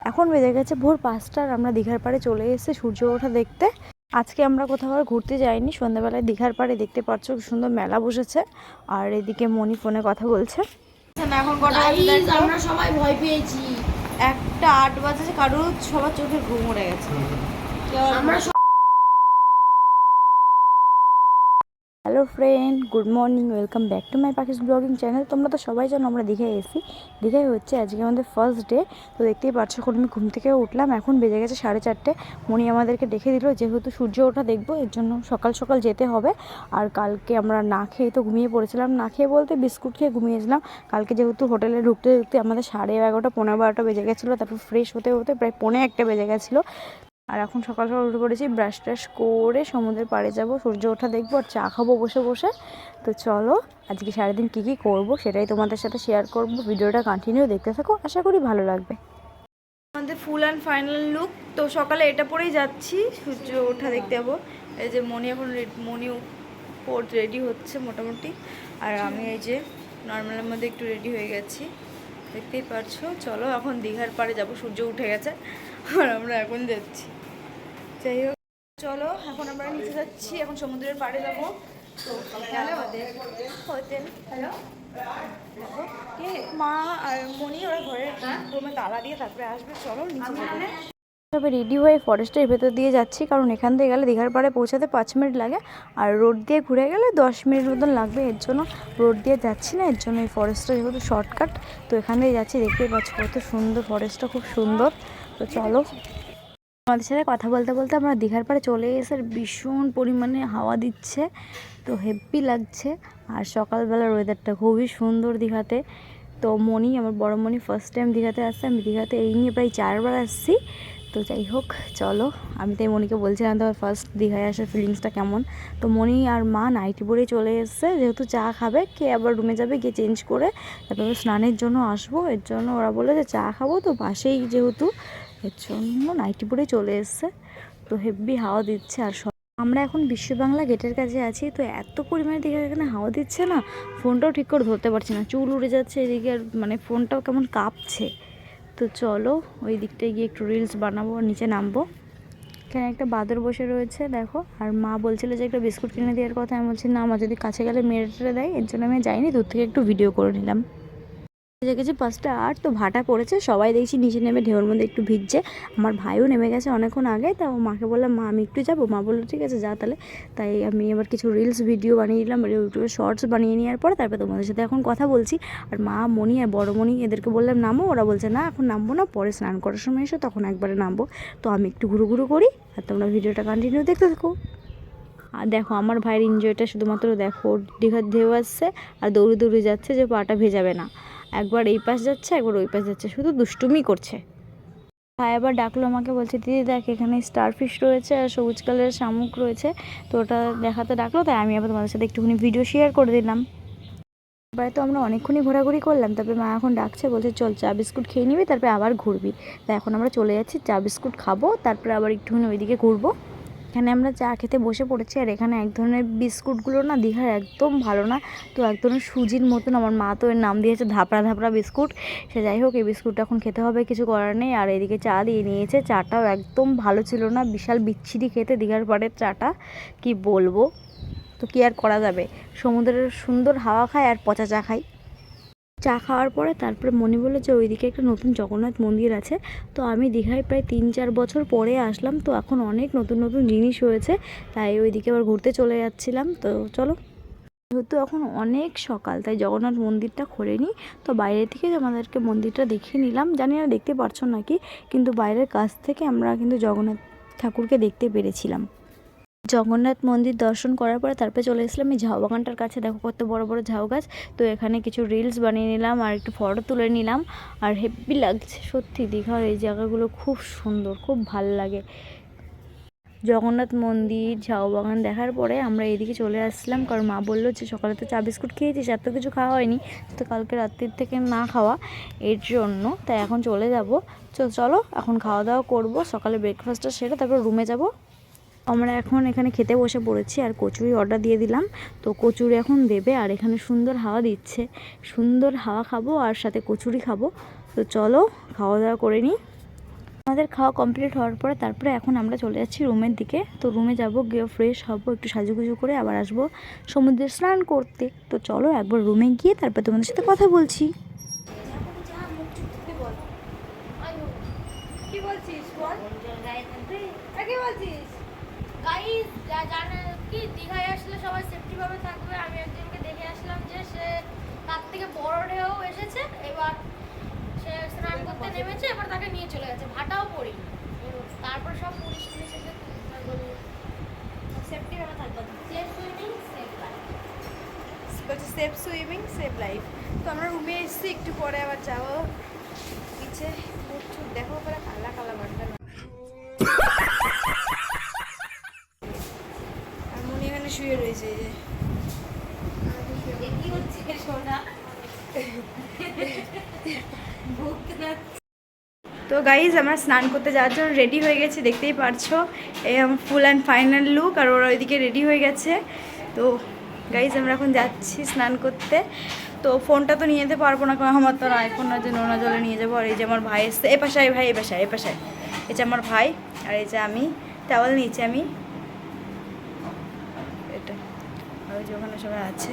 এখন বেজে গেছে ভোর 5টা আর আমরা দীঘার পাড়ে চলে এসেছি সূর্য ওঠা দেখতে। আজকে আমরা কোথাও আর ঘুরতে যাইনি, সন্ধ্যাবেলায় দীঘার পাড়ে দেখতে পাচ্ছ সুন্দর মেলা বসেছে। আর এদিকে মনি ফোনে কথা বলছে। এখন কটা আমরা সবাই ভয় পেয়েছি। 1:08 বাজেছে, কারোর সবার চোখে ঘুম উড়ে গেছে। আমরা hello friend, good morning, welcome back to my Pakhi's blogging channel. তোমরা তো সবাই জানো আমরা দীঘায় এসেছি। দীঘায় হচ্ছে আজকে আমাদের ফার্স্ট ডে। তো দেখতেই পাচ্ছ এখন আমি ঘুম থেকে উঠলাম, এখন বেজে গেছে 4:30। মনি আমাদেরকে ডেকে দিল, যেহেতু সূর্য ওঠা দেখবো এর জন্য সকাল সকাল যেতে হবে। আর কালকে আমরা না খেয়ে তো ঘুমিয়ে পড়েছিলাম, না খেয়ে বলতে বিস্কুট খেয়ে ঘুমিয়েছিলাম। কালকে যেহেতু হোটেলে ঢুকতে ঢুকতে আমাদের 11:30 পৌনে 12টা বেজে গেছিলো, তারপর ফ্রেশ হতে হতে প্রায় পৌনে 1টা বেজে গেছিলো। আর এখন সকাল সকাল উঠে পড়েছি, ব্রাশ ট্রাশ করে সমুদ্রের পাড়ে যাব, সূর্য ওঠা দেখবো আর চা খাবো বসে বসে। তো চলো আজকে সারাদিন কী কী করবো সেটাই তোমাদের সাথে শেয়ার করবো। ভিডিওটা কন্টিনিউ দেখতে থাকো, আশা করি ভালো লাগবে। আমাদের ফুল অ্যান্ড ফাইনাল লুক। তো সকালে এটা পরেই যাচ্ছি, সূর্য ওঠা দেখতে যাবো। এই যে মনি এখন মনি রেডি হচ্ছে মোটামুটি, আর আমি এই যে নর্মালের মধ্যে একটু রেডি হয়ে গেছি, দেখতেই পারছো। চলো এখন দীঘার পাড়ে যাব, সূর্য উঠে গেছে আর আমরা এখন যাচ্ছি। যাই হোক চলো এখন আমরা নিচে যাচ্ছি, এখন সমুদ্রের পাড়ে যাবো। তো হোটেল হ্যালো কে মা আর মনি ওরা ঘরের রুমে তালা দিয়ে তারপরে আসবে। চলো নিচে যাবো। তবে রেডি হয়ে ফরেস্টের ভেতর দিয়ে যাচ্ছি, কারণ এখান থেকে গেলে দীঘার পাড়ে পৌঁছাতে 5 মিনিট লাগে, আর রোড দিয়ে ঘুরে গেলে 10 মিনিট মতন লাগবে। এর জন্য রোড দিয়ে যাচ্ছি না, এর জন্য এই ফরেস্টটা যেহেতু শর্টকাট, তো এখান দিয়ে যাচ্ছি। দেখতেই পাচ্ছি কত সুন্দর, ফরেস্টটা খুব সুন্দর। তো চলো আমাদের সাথে কথা বলতে বলতে আমরা দীঘার পাড়ে চলে এসে ভীষণ পরিমাণে হাওয়া দিচ্ছে, তো হেভি লাগছে। আর সকালবেলার ওয়েদারটা খুবই সুন্দর দীঘাতে। তো মনি, আমার বড় মনি ফার্স্ট টাইম দীঘাতে আসছে, আমি দীঘাতে এই নিয়ে প্রায় 4বার আসছি। তো যাই হোক চলো, আমি তাই মনিকে বলছিলাম তোমার ফার্স্ট দীঘায় আসার ফিলিংসটা কেমন। তো মনি আর মা নাইটি পরেই চলে এসছে, যেহেতু চা খাবে, কে আবার রুমে যাবে, গিয়ে চেঞ্জ করে তারপরে স্নানের জন্য আসবো। এর জন্য ওরা বলে যে চা খাবো, তো পাশেই যেহেতু, এর জন্য নাইটি পরেই চলে এসছে। তো হেভি হাওয়া দিচ্ছে। আর আমরা এখন বিশ্ব বাংলা গেটের কাছে আছি, তো এত পরিমাণে দিকে এখানে হাওয়া দিচ্ছে না, ফোনটাও ঠিক করে ধরতে পারছি না, চুল উড়ে যাচ্ছে এদিকে, আর মানে ফোনটাও কেমন কাঁপছে। তো চলো ওই দিকটায় গিয়ে একটু রিলস বানাবো আর নিচে নামবো। এখানে একটা বাদর বসে রয়েছে দেখো, আর মা বলছিল যে একটা বিস্কুট কিনে দেওয়ার কথা। আমি বলছি না, আমার যদি কাছে গেলে মেরে দেয়, এর জন্য আমি যাইনি, দূর থেকে একটু ভিডিও করে নিলাম। দেখেছি 5:08, তো ভাটা পড়েছে, সবাই দেখছি নিচে নেমে ঢেউর মধ্যে একটু ভিজছে। আমার ভাইও নেমে গেছে অনেকক্ষণ আগে, তাও মাকে বললাম মা আমি একটু যাবো, মা বললো ঠিক আছে যা তাহলে। তাই আমি আবার কিছু রিলস ভিডিও বানিয়ে নিলাম, ইউটিউবে শর্টস বানিয়ে নেওয়ার পরে তারপরে তোমাদের সাথে এখন কথা বলছি। আর মা, মনি আর বড় মনি এদেরকে বললাম নামো, ওরা বলছে না এখন নামবো না, পরে স্নান করার সময় এসো তখন একবারে নামবো। তো আমি একটু ঘুরু ঘুরু করি আর তোমরা ভিডিওটা কন্টিনিউ দেখতে থাকো। আর দেখো আমার ভাইয়ের এনজয়টা শুধুমাত্র দেখো, দীঘার ঢেউ আসছে আর দৌড়ে দৌড়ে যাচ্ছে যে পাটা ভেজাবে না, একবার এই পাশ যাচ্ছে একবার ওই পাশ যাচ্ছে, শুধু দুষ্টুমি করছে। ভাই আবার ডাকলো আমাকে, বলছে দিদি দেখ এখানে স্টারফিশ রয়েছে আর সবুজ কালারের শামুক রয়েছে, তো ওটা দেখাতে ডাকলো, তাই আমি আবার তোমাদের সাথে একটুখানি ভিডিও শেয়ার করে দিলাম। এবারে তো আমরা অনেকক্ষণই ঘোরাঘুরি করলাম, তারপরে মা এখন ডাকছে, বলছে চল চা বিস্কুট খেয়ে নিবি তারপরে আবার ঘুরবি। তাই এখন আমরা চলে যাচ্ছি, চা বিস্কুট খাবো, তারপরে আবার একটুখানি ওইদিকে ঘুরবো। এখানে আমরা চা খেতে বসে পড়েছি, আর এখানে এক ধরনের বিস্কুটগুলো না দীঘার একদম ভালো না, তো এক ধরনের সুজির মতন, আমার মা তো এর নাম দিয়েছে ধাপড়া ধাপড়া বিস্কুট। সে যাই হোক, এই বিস্কুটটা এখন খেতে হবে, কিছু করার নেই। আর এদিকে চা দিয়ে নিয়েছে, চাটাও একদম ভালো ছিল না, বিশাল বিচ্ছিরি খেতে দীঘার পাড়ের চাটা, কি বলবো। তো কি আর করা যাবে, সমুদ্রের সুন্দর হাওয়া খায় আর পচা চা খাই। চা খাওয়ার পরে তারপরে মনে বললো যে ওইদিকে একটা নতুন জগন্নাথ মন্দির আছে। তো আমি দীঘায় প্রায় 3-4 বছর পরে আসলাম, তো এখন অনেক নতুন নতুন জিনিস হয়েছে, তাই ওইদিকে আবার ঘুরতে চলে যাচ্ছিলাম। তো চলো, যেহেতু এখন অনেক সকাল তাই জগন্নাথ মন্দিরটা খোলেনি, তো বাইরে থেকে আমাদেরকে মন্দিরটা দেখিয়ে নিলাম। জানি না দেখতে পারছো নাকি, কিন্তু বাইরের কাছ থেকে আমরা কিন্তু জগন্নাথ ঠাকুরকে দেখতে পেরেছিলাম। জগন্নাথ মন্দির দর্শন করার পরে তারপরে চলে এসেছিলাম এই ঝাউ বাগানটার কাছে, দেখো কত বড় বড় ঝাউ গাছ। তো এখানে কিছু রিলস বানিয়ে নিলাম আর একটু ফটো তুলে নিলাম। আর হেব্বি লাগছে সত্যি, দীঘার এই জায়গাগুলো খুব সুন্দর, খুব ভাল লাগে। জগন্নাথ মন্দির, ঝাউ বাগান দেখার পরে আমরা এদিকে চলে আসছিলাম, কারণ মা বললো যে সকালে তো চা বিস্কুট খেয়েছিস, এত কিছু খাওয়া হয়নি, তো কালকে রাত্রির থেকে না খাওয়া, এর জন্য তাই এখন চলে যাব। চলো এখন খাওয়া দাওয়া করবো, সকালে ব্রেকফাস্টটা সেরে তারপর রুমে যাব। আমরা এখন এখানে খেতে বসে পড়েছি আর কচুরি অর্ডার দিয়ে দিলাম, তো কচুরি এখন দেবে। আর এখানে সুন্দর হাওয়া দিচ্ছে, সুন্দর হাওয়া খাবো আর সাথে কচুরি খাবো। তো চলো খাওয়া দাওয়া করে নিই। আমাদের খাওয়া কমপ্লিট হওয়ার পরে তারপরে এখন আমরা চলে যাচ্ছি রুমের দিকে। তো রুমে যাব, গিয়ে ফ্রেশ হব, একটু সাজুগুজু করে আবার আসবো সমুদ্রে স্নান করতে। তো চলো একবার রুমে গিয়ে তারপর তোমাদের সাথে কথা বলছি। কি বলছিস বল? কি বলছিস? গাইস জানে কি দীঘায় আসলে সবাই সেফটি ভাবে থাকবে। আমি একজনকে দেখে আসলাম যে সে তার থেকে বড় ঢেউ এসেছে, এবার সে স্নান করতে নেমেছে, এবার তাকে নিয়ে চলে গেছে, ভাটাও পড়ি। তারপর সব পুলিশ এসে সেফটি ভাবে থাকবে, সেফ সুইমিং সেফ লাইফ। বলছে সেফ সুইমিং সেভ লাইফ। তো আমরা রুমে এসেছি, একটু পরে আবার যাবো নিচে। প্রচুর দেখো পরে কালা কালা বান্ডাল। আর মনি এখানে শুয়ে রয়েছে এই যে। কি হচ্ছে সোনা? তো গাইজ আমরা স্নান করতে যাওয়ার জন্য রেডি হয়ে গেছি, দেখতেই পারছো। এই আমার ফুল অ্যান্ড ফাইনাল লুক, আর ওরা ওইদিকে রেডি হয়ে গেছে। তো গাইজ আমরা এখন যাচ্ছি স্নান করতে। তো ফোনটা তো নিয়ে যেতে পারবো না, কারণ আমার তো আইফোন না যে নোনা জলে নিয়ে যাবো। আর এই যে আমার ভাই এসছে, এ পাশায় ভাই, এ পাশায়, এ পাশায়। এই যে আমার ভাই, আর এই যে আমি টাওয়াল নিয়েছি আমি, এটা। আর ওই যে ওখানে সবাই আছে,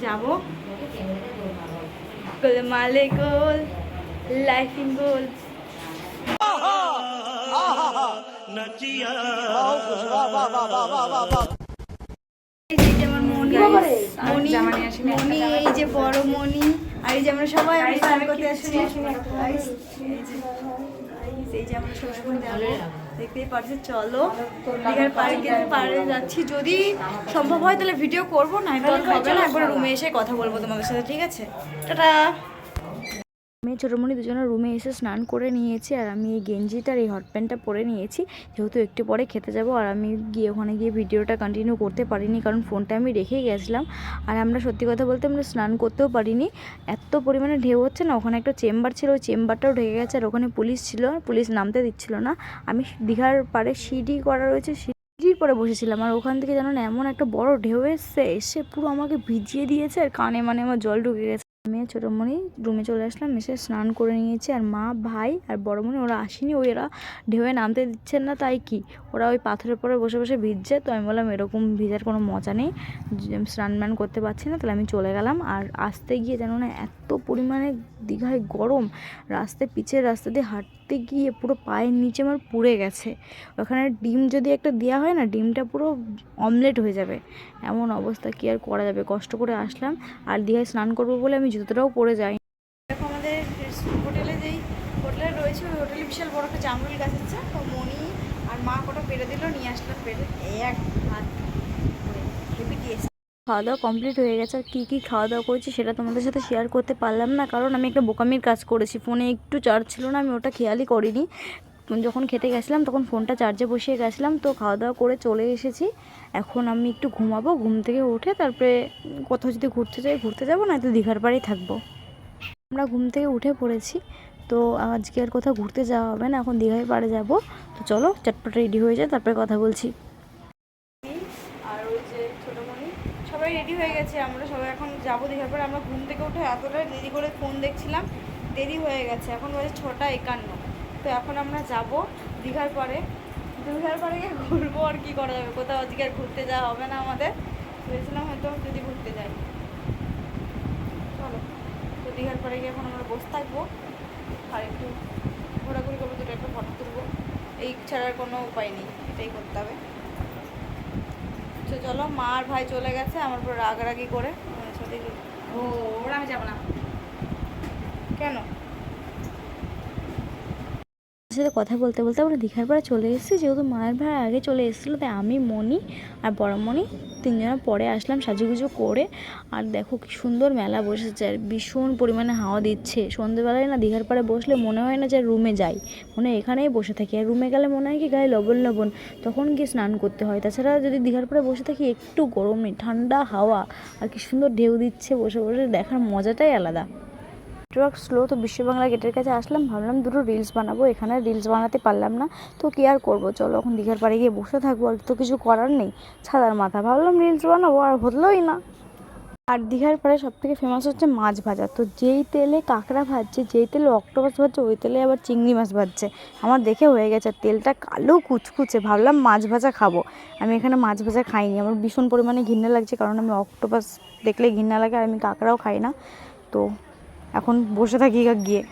যাবো। গোলমালে গোল, লাইফ ইন গোল। এই যে আমার মনি, মনি, মনি, এই যে বড় মনি, আর এই যে আমরা সবাই স্নান করতে আসছি। এই যে আমরা সবাই এখন যাবো, দেখতেই পারছি। চলো দীঘার পাড়ে যাচ্ছি, যদি সম্ভব হয় তাহলে ভিডিও করবো, না তো হবে না, একবার রুমে এসে কথা বলবো তোমাদের সাথে, ঠিক আছে? টাটা। আমি ছোটোমণি দুজনের রুমে এসে স্নান করে নিয়েছি, আর আমি এই গেঞ্জিটার এই হট প্যান্টটা পরে নিয়েছি, যেহেতু একটু পরে খেতে যাব। আর আমি গিয়ে ওখানে গিয়ে ভিডিওটা কন্টিনিউ করতে পারিনি, কারণ ফোনটা আমি রেখেই গেছিলাম। আর আমরা সত্যি কথা বলতে আমরা স্নান করতেও পারিনি, এত পরিমাণে ঢেউ হচ্ছে না। ওখানে একটা চেম্বার ছিল, ওই চেম্বারটাও ঢেকে গেছে, আর ওখানে পুলিশ ছিল, পুলিশ নামতে দিচ্ছিল না। আমি দীঘার পাড়ে সিঁড়ি করা রয়েছে, সিঁড়ির পরে বসেছিলাম, আর ওখান থেকে জানো না এমন একটা বড় ঢেউ এসে পুরো আমাকে ভিজিয়ে দিয়েছে, আর কানে মানে আমার জল ঢুকে গেছে। আমি ছোটোমণি রুমে চলে আসলাম, এসে স্নান করে নিয়েছি। আর মা, ভাই আর বড়মণি ওরা আসেনি, ওরা ঢেউয়ে নামতে দিচ্ছেন না, তাই কি ওরা ওই পাথরের পরে বসে বসে ভিজছে। তো আমি বললাম এরকম ভিজার কোনো মজা নেই, স্নান ম্যান করতে পারছি না, তাহলে আমি চলে গেলাম। আর আসতে গিয়ে জানো না এত পরিমাণে দীঘায় গরম, পিচের রাস্তা দিয়ে হাঁটতে গিয়ে পুরো পায়ের নিচে আমার পুড়ে গেছে। ওখানে ডিম যদি একটা দেওয়া হয় না, ডিমটা পুরো অমলেট হয়ে যাবে, এমন অবস্থা। কি আর করা যাবে, কষ্ট করে আসলাম। আর দীঘায় স্নান করবো বলে আমি জুতোটাও পরে যাই। দেখো আমাদের হোটেলে যেই হোটেলে রয়েছে, ওই হোটেলে বিশাল বড় একটা জামরুল গাছ আছে। তো মনি আর মা কটা পেরে দিল, নিয়ে আসলাম, পেরে এক হাত হেভি টেস্ট। খাওয়া দাওয়া কমপ্লিট হয়ে গেছে। আর কী কী খাওয়া দাওয়া করেছি সেটা তোমাদের সাথে শেয়ার করতে পারলাম না, কারণ আমি একটা বোকামির কাজ করেছি, ফোনে একটু চার্জ ছিল না, আমি ওটা খেয়ালই করিনি। যখন খেতে গেছিলাম তখন ফোনটা চার্জে বসিয়ে গেছিলাম। তো খাওয়া দাওয়া করে চলে এসেছি, এখন আমি একটু ঘুমাবো। ঘুম থেকে উঠে তারপরে কোথাও যদি ঘুরতে যাই ঘুরতে যাবো, না তো দীঘার পাড়েই থাকবো। আমরা ঘুম থেকে উঠে পড়েছি, তো আজকে আর কোথাও ঘুরতে যাওয়া হবে না, এখন দীঘার পাড়ে যাব। তো চলো চটপট রেডি হয়ে যায়, তারপরে কথা বলছি। আর ওই যে ছোটোমণি সবাই রেডি হয়ে গেছে, আমরা সবাই এখন যাবো দীঘার পাড়ে। আমরা ঘুম থেকে উঠে এতটা দেরি করে ফোন দেখছিলাম, দেরি হয়ে গেছে, এখন বাজে 6:51। তো এখন আমরা যাব দীঘার পাড়ে। দীঘার পাড়ে গিয়ে ঘুরবো, আর কী করা যাবে, কোথাও আজকে আর ঘুরতে যাওয়া হবে না আমাদের। ভেবেছিলাম হয়তো যদি ঘুরতে যাই। চলো তো দীঘার পাড়ে গিয়ে এখন আমরা বসে থাকবো, আর একটু ঘোরাঘুরি করবো, দুটো একটা ফটো তুলবো, এই ছাড়ার কোনো উপায় নেই, এটাই করতে হবে। তো চলো, মা আর ভাই চলে গেছে, আমার পুরো রাগারাগি করে। ও ওরা আমি যাবো না কেন সাথে কথা বলতে বলতে আমরা দীঘার পাড়ে চলে এসেছি, যেহেতু মায়ের ভাই আগে চলে এসেছিলো, তাই আমি, মনি আর বড়মণি তিনজনে পরে আসলাম সাজুগুজু করে। আর দেখো কি সুন্দর মেলা বসেছে, আর ভীষণ পরিমাণে হাওয়া দিচ্ছে। সন্ধ্যেবেলায় না দীঘার পাড়ে বসলে মনে হয় না যে রুমে যাই, মনে হয় এখানেই বসে থাকি। আর রুমে গেলে মনে হয় কি গায়ে লবণ লবণ, তখন গিয়ে স্নান করতে হয়। তাছাড়া যদি দীঘার পাড়ে বসে থাকি একটু গরম নেই, ঠান্ডা হাওয়া, আর কি সুন্দর ঢেউ দিচ্ছে, বসে বসে দেখার মজাটাই আলাদা। নেটওয়ার্ক স্লো, তো বিশ্ব বাংলা গেটের কাছে আসলাম, ভাবলাম দুটো রিলস বানাবো, এখানে রিলস বানাতে পারলাম না। তো কী আর করবো, চলো এখন দীঘার পাড়ে গিয়ে বসে থাকবো, আর তো কিছু করার নেই, ছাতার মাথা, ভাবলাম রিলস বানাবো, আর হলোই না। আর দীঘার পরে সবথেকে ফেমাস হচ্ছে মাছ ভাজা। তো যেই তেলে কাঁকড়া ভাজছে, যেই তেলে অক্টোপাস ভাজছে, ওই তেলে আবার চিংড়ি মাছ ভাজছে। আমার দেখে হয়ে গেছে, আর তেলটা কালো কুচকুচে। ভাবলাম মাছ ভাজা খাবো, আমি এখানে মাছ ভাজা খাইনি। আমার ভীষণ পরিমাণে ঘৃণা লাগছে, কারণ আমি অক্টোপাস দেখলে ঘৃণা লাগে, আর আমি কাঁকড়াও খাই না। তো এখন বসে থাকি গিয়ে।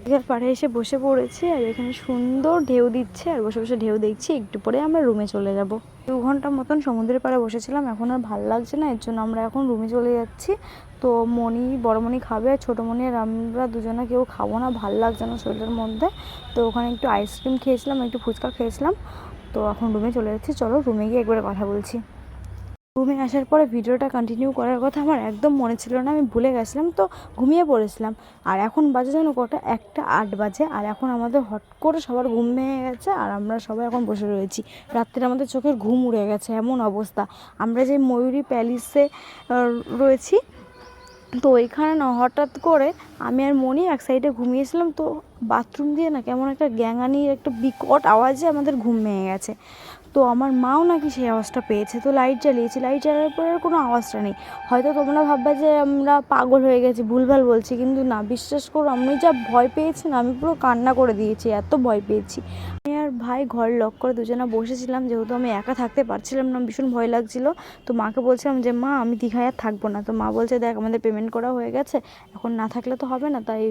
দীঘার পাড়ে এসে বসে পড়েছি, আর এখানে সুন্দর ঢেউ দিচ্ছে, আর বসে বসে ঢেউ দেখছি। একটু পরে আমরা রুমে চলে যাব। 2 ঘন্টা মতন সমুদ্রের পাড়ে বসেছিলাম, এখন আর ভালো লাগছে না, এর জন্য আমরা এখন রুমে চলে যাচ্ছি। তো মণি, বড়মণি খাবে, আর ছোটো মণি আর আমরা দুজনে কেউ খাবো না, ভালো লাগছে না শরীরের মধ্যে। তো ওখানে একটু আইসক্রিম খেয়েছিলাম, একটু ফুচকা খেয়েছিলাম। তো এখন রুমে চলে যাচ্ছি, চলো রুমে গিয়ে একবারে কথা বলছি। রুমে আসার পরে ভিডিওটা কন্টিনিউ করার কথা আমার একদম মনে ছিল না, আমি ভুলে গেছিলাম, তো ঘুমিয়ে পড়েছিলাম। আর এখন বাজে যেন কটা, 1:08 বাজে। আর এখন আমাদের হট করে সবার ঘুম ভেঙে গেছে, আর আমরা সবাই এখন বসে রয়েছি। রাত্রে আমাদের চোখের ঘুম উড়ে গেছে, এমন অবস্থা। আমরা যে ময়ূরী প্যালেসে রয়েছি, তো ওইখানে না হঠাৎ করে আমি আর মনি এক সাইডে ঘুমিয়েছিলাম, তো বাথরুম দিয়ে না কেমন একটা গ্যাঙানির একটা বিকট আওয়াজে আমাদের ঘুম ভেঙে গেছে। তো আমার মাও নাকি সেই আওয়াজটা পেয়েছে, তো লাইট জ্বালিয়েছি, লাইট জ্বালার পরে আর কোনো আওয়াজটা নেই। হয়তো তোমরা ভাববে যে আমরা পাগল হয়ে গেছি, ভুলভাল বলছি, কিন্তু না, বিশ্বাস করো, আমি যা ভয় পেয়েছি না, আমি পুরো কান্না করে দিয়েছি, এত ভয় পেয়েছি। আমি আর ভাই ঘর লক করে দুজনে বসেছিলাম, যেহেতু আমি একা থাকতে পারছিলাম না, ভীষণ ভয় লাগছিল। তো মাকে বলছিলাম যে মা, আমি দীঘায় আর থাকবো না। তো মা বলছে, দেখ আমাদের পেমেন্ট করা হয়ে গেছে, এখন না থাকলে তো হবে না। তাই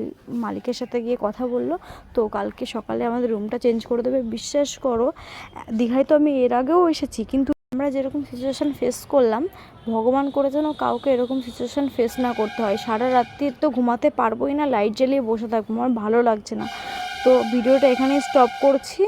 মালিকের সাথে গিয়ে কথা বললো, তো কালকে সকালে আমাদের রুমটা চেঞ্জ করে দেবে। বিশ্বাস করো, দীঘায় তো আমি এর আগেও এসেছি, কিন্তু আমরা যেরকম সিচুয়েশান ফেস করলাম, ভগবান করে যেন কাউকে এরকম সিচুয়েশান ফেস না করতে হয়। সারা রাত্রি তো ঘুমাতে পারবোই না, লাইট জ্বালিয়ে বসে থাকবো, আমার ভালো লাগছে না। তো ভিডিওটা এখানেই স্টপ করছি।